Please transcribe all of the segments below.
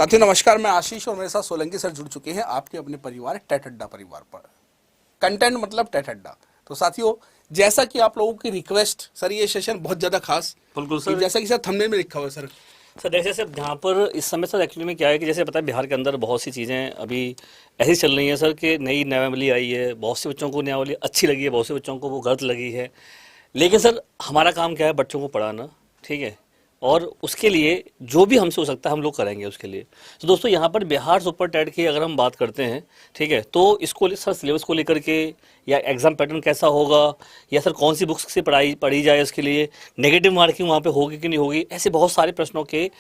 साथियों नमस्कार, मैं आशीष और मेरे साथ सोलंकी सर जुड़ चुके हैं आपके अपने परिवार टेट अड्डा परिवार पर। कंटेंट मतलब टेट अड्डा। तो साथियों, जैसा कि आप लोगों की रिक्वेस्ट, सर ये सेशन बहुत ज़्यादा खास, बिल्कुल सर। जैसा कि सर थंबनेल में लिखा हुआ है सर देखिए सर, यहाँ पर इस समय सर एक्चुअली में क्या है कि जैसे पता है बिहार के अंदर बहुत सी चीज़ें अभी ऐसी चल रही हैं सर कि नई नियमावली आई है, बहुत से बच्चों को नियमावली अच्छी लगी है, बहुत से बच्चों को वो गलत लगी है। लेकिन सर हमारा काम क्या है, बच्चों को पढ़ाना, ठीक है, और उसके लिए जो भी हमसे हो सकता है हम लोग करेंगे उसके लिए। तो दोस्तों यहाँ पर बिहार सुपर टेट की अगर हम बात करते हैं, ठीक है, तो इसको सर सिलेबस को लेकर के या एग्ज़ाम पैटर्न कैसा होगा या सर कौन सी बुक्स से पढ़ी जाए, इसके लिए नेगेटिव मार्किंग वहाँ पे होगी कि नहीं होगी, ऐसे बहुत सारे प्रश्नों के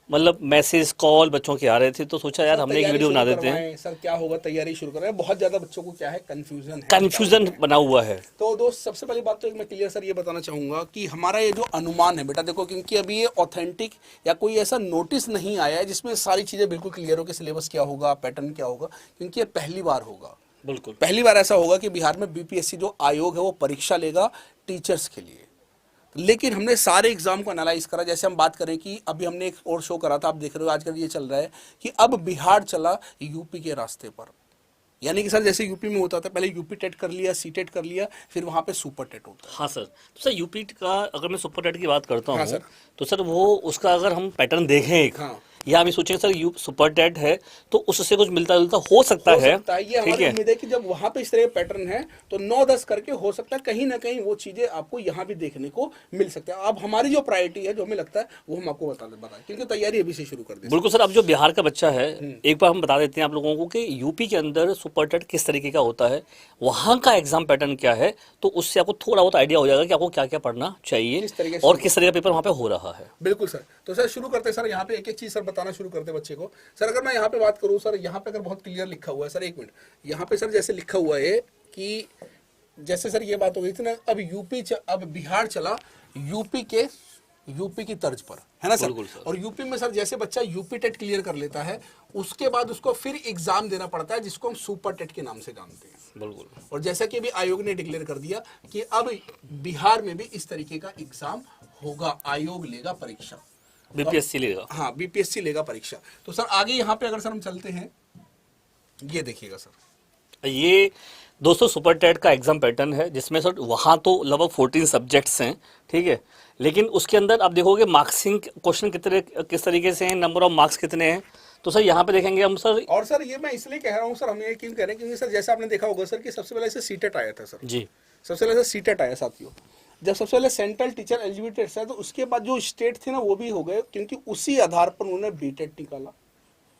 मतलब मैसेज कॉल बच्चों के आ रहे थे। तो सोचा यार हमने एक वीडियो बना देते हैं। सर क्या होगा, तैयारी शुरू कर रहे हैं। बहुत ज़्यादा बच्चों को क्या है, कन्फ्यूजन बना हुआ है। तो दोस्त सबसे पहली बात तो एक मैं क्लियर सर ये बताना चाहूँगा कि हमारा ये जो अनुमान है बेटा, देखो, क्योंकि अभी ये ऑथेंटिक या कोई ऐसा नोटिस नहीं आया है जिसमें सारी चीज़ें बिल्कुल क्लियर हो कि सिलेबस क्या होगा, पैटर्न क्या होगा, क्योंकि ये पहली बार होगा। बिल्कुल पहली बार ऐसा होगा कि बिहार में बीपीएससी जो आयोग है वो परीक्षा लेगा टीचर्स के लिए। लेकिन हमने सारे एग्जाम को एनालाइज करा। जैसे हम बात करें कि अभी हमने एक और शो करा था, आप देख रहे हो आजकल ये चल रहा है कि अब बिहार चला यूपी के रास्ते पर। यानी कि सर जैसे यूपी में होता था, पहले यूपी टेट कर लिया, सी टेट कर लिया, फिर वहाँ पे सुपर टेट होता है। हाँ सर। तो सर यूपी का अगर मैं सुपर टेट की बात करता हाँ हूँ सर। तो सर वो उसका अगर हम पैटर्न देखें एक, हाँ। या हम सोचें सर यू सुपर टेट है तो उससे कुछ मिलता जुलता हो सकता है। ये हमारी उम्मीद है कि जब वहाँ पे इस तरह पैटर्न है तो 9-10 करके हो सकता है कहीं ना कहीं वो चीजें आपको यहाँ भी देखने को मिल सकता है। अब हमारी जो प्रायोरिटी है, जो हमें लगता है, वो हम आपको बताएं, क्योंकि तैयारी अभी से शुरू कर दें। बिल्कुल सर। अब जो बिहार का बच्चा है, एक बार हम बता देते हैं आप लोगों को कि यूपी के अंदर सुपर टेट किस तरीके का होता है, वहाँ का एग्जाम पैटर्न क्या है, तो उससे आपको थोड़ा बहुत आइडिया हो जाएगा कि आपको क्या क्या पढ़ना चाहिए और किस तरह का पेपर वहाँ पे हो रहा है। बिल्कुल सर। तो सर शुरू करते हैं सर, यहाँ पे एक एक चीज सर बताना शुरू करते हैं बच्चे को। सर अगर मैं यहाँ पे बात करूँ सर, यहाँ पे अगर बहुत क्लियर लिखा हुआ है सर, एक मिनट, यहाँ पे सर जैसे लिखा हुआ है कि जैसे सर ये बात हो गई थी ना, अब बिहार चला यूपी की तर्ज पर, है ना सर। और यूपी में सर जैसे बच्चा यूपी टेट क्लियर कर लेता है, उसके बाद उसको फिर एग्जाम देना पड़ता है जिसको हम सुपर टेट के नाम से जानते हैं। बिल्कुल। और जैसा कि अभी आयोग ने डिक्लेयर कर दिया कि अब बिहार में भी इस तरीके का एग्जाम होगा, आयोग लेगा परीक्षा, बीपीएससी लेगा। हाँ, बीपीएससी लेगा परीक्षा। तो सर आगे यहाँ पे अगर सर हम चलते हैं, ये देखिएगा सर, ये दोस्तों सुपर टेट का एग्जाम पैटर्न है जिसमें सर वहाँ तो लगभग 14 सब्जेक्ट्स हैं, ठीक है, लेकिन उसके अंदर आप देखोगे मार्क्सिंग क्वेश्चन किस तरीके से हैं, नंबर ऑफ मार्क्स कितने हैं। तो सर यहाँ पे देखेंगे हम सर। और सर ये मैं इसलिए कह रहा हूँ सर, हम ये क्यों कह रहे हैं, क्योंकि सर जैसा आपने देखा होगा सर कि सबसे पहले से सीटेट आया था सर जी। सबसे पहले से सीटेट आया साथियों। जब सबसे पहले सेंट्रल टीचर एलिजिबिलिटी टेस्ट है, तो उसके बाद जो स्टेट थे ना वो भी हो गए, क्योंकि उसी आधार पर उन्होंने बी टेट निकाला,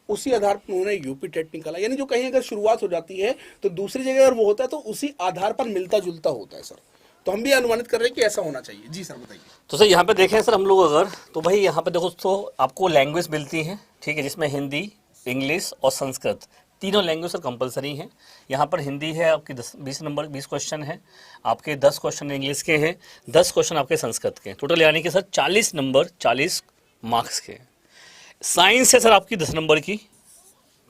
उसी आधार पर उन्होंने यूपी टेट निकाला। यानी जो कहीं अगर शुरुआत हो जाती है तो दूसरी जगह अगर वो होता है तो उसी आधार पर मिलता जुलता होता है सर। तो हम भी अनुमानित कर रहे हैं कि ऐसा होना चाहिए। जी सर बताइए। तो सर यहाँ पे देखें सर हम लोग अगर, तो भाई यहाँ पे देखो तो आपको लैंग्वेज मिलती है, ठीक है, जिसमें हिंदी, इंग्लिश और संस्कृत तीनों लैंग्वेज सर कंपलसरी हैं। यहाँ पर हिंदी है आपकी 20 क्वेश्चन है, आपके 10 क्वेश्चन इंग्लिश के हैं, 10 क्वेश्चन आपके संस्कृत के, टोटल यानी कि सर 40 नंबर 40 मार्क्स के। साइंस है सर आपकी 10 नंबर की,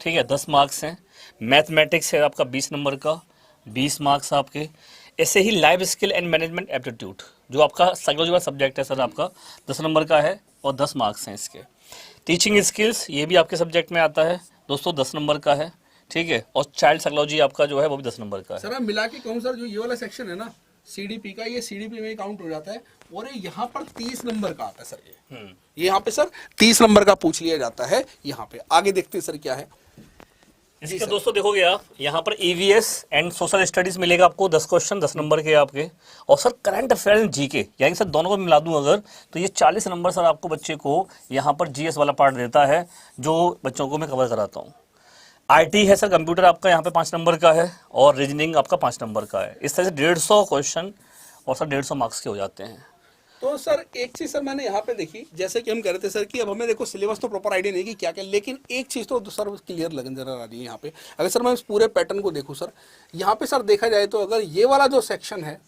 ठीक है, 10 मार्क्स हैं। मैथमेटिक्स है आपका 20 नंबर का, 20 मार्क्स आपके। ऐसे ही life skill and management aptitude जो आपका साइकोलॉजी वाला सब्जेक्ट है सर आपका 10 नंबर का है और 10 मार्क्स हैं इसके। टीचिंग स्किल्स ये भी आपके सब्जेक्ट में आता है दोस्तों, 10 नंबर का है, ठीक है, और चाइल्ड साइकोलॉजी आपका जो है वो भी 10 नंबर का है। सर मैं मिला के कहूँ सर, जो ये वाला सेक्शन है ना सीडीपी का, ये सीडीपी में काउंट हो जाता है, और ये यहाँ पर 30 नंबर का आता है सर। ये यहाँ पे सर 30 नंबर का पूछ लिया जाता है। यहाँ पे आगे देखते हैं सर क्या है इसका दोस्तों। देखोगे आप यहाँ पर ईवीएस एंड सोशल स्टडीज मिलेगा आपको 10 क्वेश्चन 10 नंबर के आपके, और sir current affair and GK, यानी सर दोनों को मिला दूं अगर तो ये 40 नंबर सर आपको बच्चे को यहाँ पर जीएस वाला पार्ट देता है जो बच्चों को मैं कवर कराता हूँ। आईटी है सर, कंप्यूटर आपका यहाँ पे 5 नंबर का है, और रीजनिंग आपका 5 नंबर का है। इस तरह से 150 क्वेश्चन और सर 150 मार्क्स के हो जाते हैं। तो सर एक चीज सर मैंने यहाँ पे देखी, जैसे कि हम कह रहे थे सर कि अब हमें देखो सिलेबस तो प्रॉपर आइडिया नहीं कि क्या क्या, लेकिन एक चीज तो सर क्लियर लगन जरा आ रही है यहाँ पे। अगर सर मैं इस पूरे पैटर्न को देखूँ सर, यहाँ पे सर देखा जाए तो अगर ये वाला जो सेक्शन है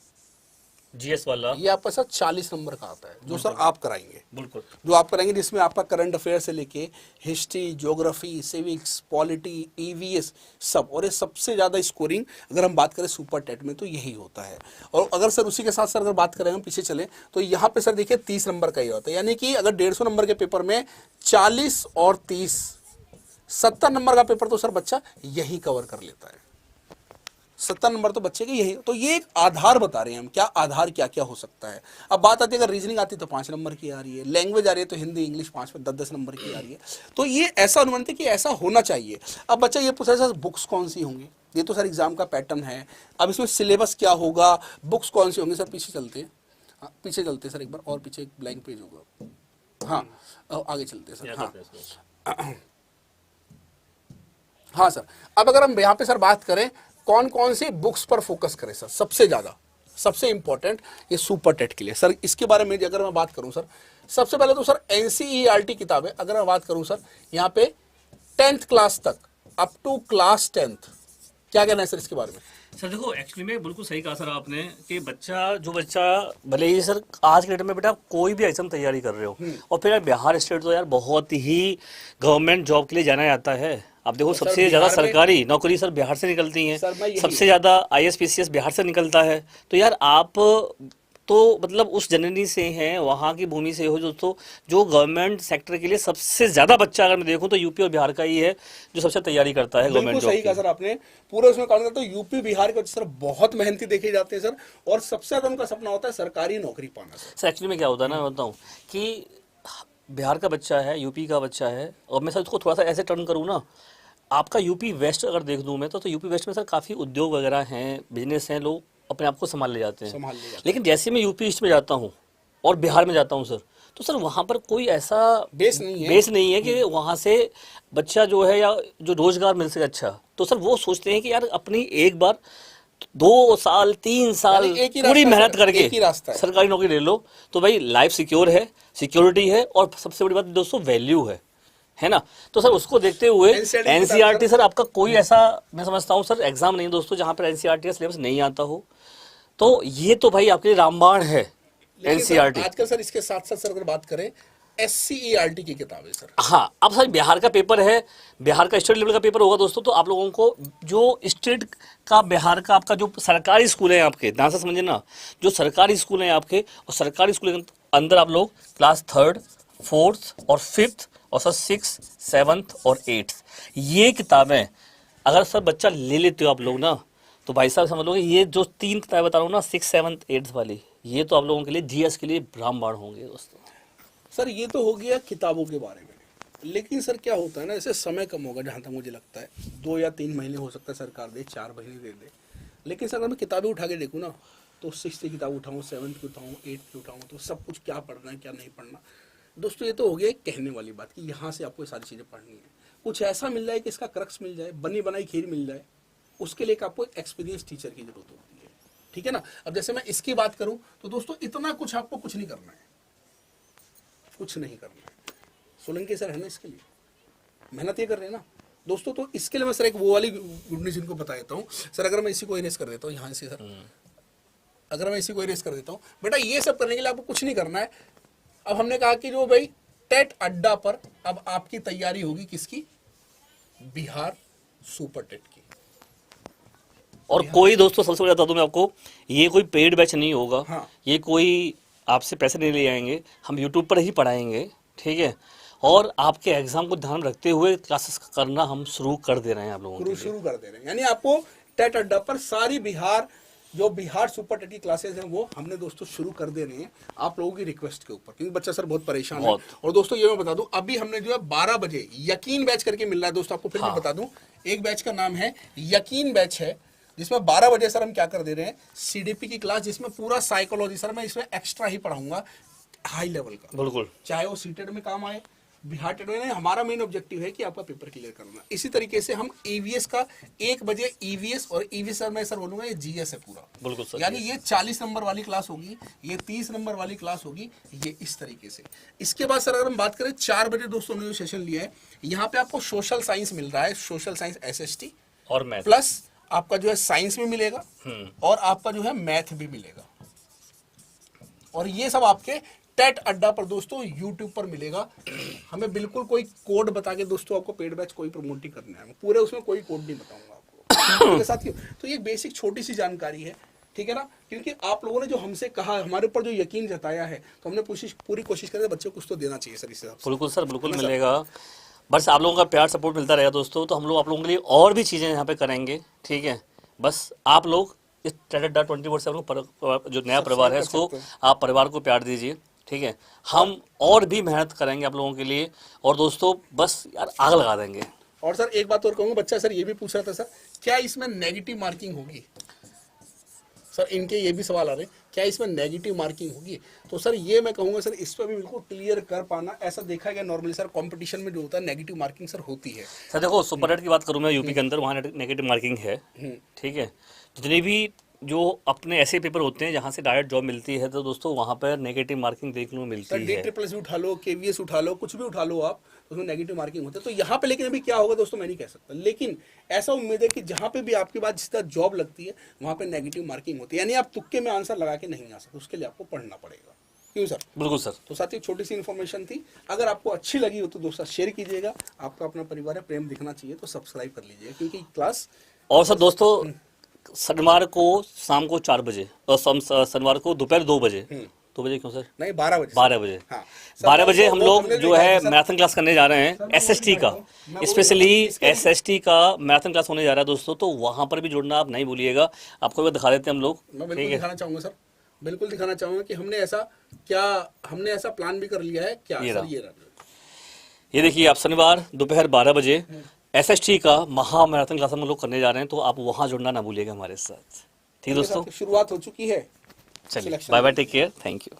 जीएस वाला, ये आपका सर 40 नंबर का आता है, जो सर आप कराएंगे। बिल्कुल जो आप कराएंगे, जिसमें आपका करंट अफेयर से लेके history, geography, civics, polity, EVS सब, और ये सबसे ज़्यादा स्कोरिंग अगर हम बात करें सुपर टेट में तो यही होता है। और अगर सर उसी के साथ सर अगर बात करें, हम पीछे चले तो यहाँ पे सर देखिए 30 नंबर का ही होता है, यानी कि अगर 150 नंबर के पेपर में 40 और 30 70 नंबर का पेपर तो सर बच्चा यही कवर कर लेता है। 70 नंबर तो बच्चे के यही, तो ये एक आधार बता रहे हैं हम, क्या आधार क्या क्या हो सकता है। अब बात आती है अगर रीजनिंग आती है तो 5 नंबर की आ रही है, लैंग्वेज आ रही है तो हिंदी इंग्लिश 5 में 10-10 नंबर की आ रही है। तो ये ऐसा अनुमान है कि ऐसा होना चाहिए। अब बच्चा ये पूछा सर बुक्स कौन सी होंगी, ये तो सर एग्जाम का पैटर्न है। अब इसमें सिलेबस क्या होगा, बुक्स कौन सी होंगी, सर पीछे चलते हैं। हाँ, पीछे चलते हैं सर एक बार, और पीछे एक ब्लैंक पेज होगा। हाँ आगे चलते हैं सर। हाँ हाँ सर, अब अगर हम यहाँ पे सर बात करें कौन कौन सी बुक्स पर फोकस करें सर, सबसे ज़्यादा सबसे इंपॉर्टेंट ये सुपर टेट के लिए सर, इसके बारे में अगर मैं बात करूं सर, सबसे पहले तो सर एनसीईआरटी किताबें अगर मैं बात करूं सर, यहाँ पे 10th क्लास तक अप टू क्लास 10th, क्या कहना है सर इसके बारे में? सर देखो एक्चुअली में बिल्कुल सही कहा सर आपने कि बच्चा भले ही सर आज के डेट में बेटा कोई भी एग्जाम तैयारी कर रहे हो और फिर यार बिहार स्टेट तो यार बहुत ही गवर्नमेंट जॉब के लिए जाना जाता है। आप देखो सर सबसे ज्यादा बिहार में- सरकारी नौकरी सर बिहार से निकलती हैं, सर, मैं यही- सबसे ज्यादा आईएएस पीसीएस बिहार से निकलता है। तो यार आप तो मतलब उस जननी से हैं, वहाँ की भूमि से हो दोस्तों, जो गवर्नमेंट सेक्टर के लिए सबसे ज्यादा बच्चा अगर मैं देखूं तो यूपी और बिहार का ही है जो सबसे तैयारी करता है गवर्नमेंट बिल्कुल जॉब सही कहा की। सर आपने, पूरे उसमें काउंट करते तो यूपी बिहार के सर बहुत मेहनती देखे जाते हैं सर, और सबसे ज्यादा उनका सपना होता है सरकारी नौकरी पाना सर। सर एक्चुअली में क्या होता है ना, मैं बताऊं कि बिहार का बच्चा है, यूपी का बच्चा है, और मैं सर उसको थोड़ा सा ऐसे टर्न करूँ ना, आपका यूपी वेस्ट अगर देख दूं मैं तो यूपी वेस्ट में सर काफ़ी उद्योग वगैरह हैं, बिजनेस हैं, लोग अपने आप को संभाल ले जाते हैं। संभाल ले जाते हैं। लेकिन जैसे मैं यूपी ईस्ट में जाता हूँ और बिहार में जाता हूँ सर, तो सर वहाँ पर कोई ऐसा बेस नहीं है। कि वहाँ से बच्चा जो है या जो रोजगार मिल सके अच्छा, तो सर वो सोचते हैं कि यार अपनी एक बार 2 साल 3 साल यानी एक ही पूरी रास्ता है मेहनत सर, करके एक ही रास्ता है। सरकारी नौकरी ले लो तो भाई लाइफ सिक्योर है, सिक्योरिटी है, और सबसे बड़ी बात दोस्तों वैल्यू है ना। तो सर उसको देखते हुए NCERT एनसीईआरटी सर आपका कोई ऐसा मैं समझता हूँ सर एग्जाम नहीं दोस्तों जहाँ पर एनसीईआरटी का सिलेबस नहीं आता हो। तो ये तो भाई आपके लिए रामबाण है लेकिन सर, एनसीईआरटी। आजकल सर इसके साथ साथ सर अगर बात करें एससीईआरटी की किताबें सर, हाँ अब सर बिहार का पेपर है, बिहार का स्टेट लेवल का पेपर होगा दोस्तों, तो आप लोगों को जो स्टेट का बिहार का आपका जो सरकारी स्कूल है आपके, ध्यान से समझे ना, जो सरकारी स्कूल है आपके, और सरकारी स्कूल के अंदर आप लोग क्लास 3rd 4th और 5th और सर 6th 7th और 8th ये किताबें अगर सर बच्चा ले लेते हो आप लोग ना, तो भाई साहब समझ लो कि ये जो 3 किताबें बता रहा हूँ ना 6th 7th 8th वाली, ये तो आप लोगों के लिए जीएस के लिए रामबाण होंगे दोस्तों। सर ये तो हो गया किताबों के बारे में। लेकिन सर क्या होता है ना, जैसे समय कम होगा जहाँ तक मुझे लगता है, 2 या 3 महीने हो सकता है सरकार दे, 4 महीने दे दे। लेकिन सर अगर मैं किताबें उठा के देखूँ ना, तो 6th की किताब उठाऊँ, 7th की उठाऊँ, 8th की उठाऊँ, तो सब कुछ क्या पढ़ना है क्या नहीं पढ़ना दोस्तों, ये तो हो गया कहने वाली बात कि यहाँ से आपको ये सारी चीज़ें पढ़नी है। कुछ ऐसा मिल जाए कि इसका क्रक्स मिल जाए, बनी बनाई खीर मिल जाए, उसके लिए आपको एक एक्सपीरियंस टीचर की जरूरत होती है। ठीक है ना। अब जैसे मैं इसकी बात करूं तो दोस्तों इतना कुछ आपको कुछ नहीं करना है, कुछ नहीं करना है। सोलंकी सर है ना इसके लिए, मेहनत ये कर रहे हैं ना दोस्तों। तो इसके लिए मैं सर एक वो वाली गुड न्यूज इनको बता देता हूँ सर। अगर मैं इसी को इरेज कर देता हूँ यहाँ से सर, अगर मैं इसी को इरेज कर देता हूँ बेटा, ये सब करने के लिए आपको कुछ नहीं करना है। अब हमने कहा कि जो भाई टेट अड्डा पर अब आपकी तैयारी होगी किसकी, बिहार सुपर टेट की। और कोई दोस्तों सबसे बड़ा बता दूं मैं आपको, ये कोई पेड बैच नहीं होगा। हाँ। ये कोई आपसे पैसे नहीं ले आएंगे, हम यूट्यूब पर ही पढ़ाएंगे, ठीक है। और आपके एग्जाम को ध्यान रखते हुए क्लासेस करना हम शुरू कर दे रहे हैं आप लोगों के लिए। शुरू कर दे रहे हैं, यानी आपको टेट अड्डा पर सारी बिहार जो बिहार सुपर टेट की क्लासेस हैं वो हमने दोस्तों शुरू कर दे रहे हैं आप लोगों की रिक्वेस्ट के ऊपर, क्योंकि बच्चा सर बहुत परेशान है। और दोस्तों ये मैं बता दूं, अभी हमने जो है 12 बजे यकीन बैच करके मिल रहा है दोस्तों, आपको फिर मैं बता दूं, एक बैच का नाम है यकीन बैच है, जिसमें 12 बजे सर हम क्या कर दे रहे हैं, सीडीपी की क्लास, जिसमें पूरा साइकोलॉजी सर मैं इसमें एक्स्ट्रा ही पढ़ाऊंगा हाई लेवल का, बिल्कुल, चाहे वो सीटेट में काम आए, बिहार टेट में। हमारा मेन ऑब्जेक्टिव है कि आपका पेपर क्लियर करना। इसी तरीके से हम ईवीएस का 1 बजे ईवीएस, और ईवीएस सर मैं सर बोलूंगा ये जीएस है पूरा, बिल्कुल सर। यानी ये 40 नंबर वाली क्लास होगी, ये 30 नंबर वाली क्लास होगी, ये इस तरीके से। इसके बाद सर अगर हम बात करें 4 बजे दोस्तों ने जो सेशन लिया है, यहाँ पे आपको सोशल साइंस मिल रहा है, सोशल साइंस एसएसटी और मैथ प्लस आपका जो है साइंस भी मिलेगा और आपका जो है मैथ भी मिलेगा, और ये सब आपके टेट अड्डा पर दोस्तों यूट्यूब पर मिलेगा। हमें बिल्कुल कोई कोड बता के दोस्तों आपको पेड बैच कोई प्रमोट नहीं करना है, पूरे उसमें कोई कोड नहीं बताऊंगा आपको के साथ। तो ये बेसिक छोटी सी जानकारी है, ठीक है ना, क्योंकि आप लोगों ने जो हमसे कहा, हमारे ऊपर जो यकीन जताया है, तो हमने पूरी कोशिश करें बच्चे को कुछ तो देना चाहिए सर। इससे बिल्कुल सर, बिल्कुल मिलेगा। बस आप लोगों का प्यार सपोर्ट मिलता रहेगा दोस्तों, तो हम लोग आप लोगों के लिए और भी चीज़ें यहाँ पे करेंगे, ठीक है। बस आप लोग इस TED.24/7 जो नया परिवार है इसको आप परिवार को प्यार दीजिए, ठीक है। हम और भी मेहनत करेंगे आप लोगों के लिए, और दोस्तों बस यार आग लगा देंगे। और सर एक बात और कहूँगा, बच्चा सर ये भी पूछ रहा था सर, क्या इसमें नेगेटिव मार्किंग होगी? सर इनके ये भी सवाल आ रहे हैं, क्या इसमें नेगेटिव मार्किंग होगी? तो सर ये मैं कहूँगा सर, इस पर भी बिल्कुल क्लियर कर पाना, ऐसा देखा गया नॉर्मली सर कंपटीशन में जो होता है नेगेटिव मार्किंग सर होती है। सर देखो सुपर नेट की बात करूँ मैं, यूपी के अंदर वहाँ नेगेटिव मार्किंग है, ठीक है। जितने भी जो अपने ऐसे पेपर होते हैं जहाँ से डायरेक्ट जॉब मिलती है, तो दोस्तों वहाँ पर नेगेटिव मार्किंग देखने को सर मिलती है। DSSS भी उठा लो, KVS उठा लो, कुछ भी उठा लो आप, उसमें नेगेटिव मार्किंग होती है। तो यहाँ पे लेकिन अभी क्या होगा दोस्तों मैं नहीं कह सकता, लेकिन ऐसा उम्मीद है कि जहाँ पे भी आपके बाद जिस तरह जॉब लगती है वहाँ पे नेगेटिव मार्किंग होती है, यानी आप तुक्के में आंसर लगा के नहीं आ सकते, उसके लिए आपको पढ़ना पड़ेगा। क्यों सर? बिल्कुल सर। तो साथियों छोटी सी इन्फॉर्मेशन थी, अगर आपको अच्छी लगी हो तो दोस्तों शेयर कीजिएगा। आपका अपना परिवार है, प्रेम दिखना चाहिए तो सब्सक्राइब कर लीजिएगा, क्योंकि क्लास और सर दोस्तों शनिवार को शाम को 4 बजे और शनिवार को दोपहर 2 बजे, 2 बजे क्यों सर? नहीं 12 बजे। 12 बजे, हाँ 12 बजे हम लोग हमने जो देखा है है सर। मैराथन क्लास करने जा रहे हैं, SST का, स्पेशली SST का मैराथन क्लास होने जा रहा है दोस्तों, तो वहाँ पर भी जुड़ना आप नहीं भूलिएगा। आपको भी दिखा देते हैं हम लोग, मैं बिल्कुल ठीक है। दिखाना चाहूंगा सर, बिल्कुल दिखाना चाहूंगा कि हमने ऐसा प्लान भी कर लिया है क्या ये सर? रहा। ये देखिए आप शनिवार दोपहर 12 बजे SST का महा मैराथन क्लास हम लोग करने जा रहे हैं, तो आप वहाँ जुड़ना ना भूलिएगा हमारे साथ, ठीक है दोस्तों। शुरुआत हो चुकी है। चलिए bye bye, take care, thank you.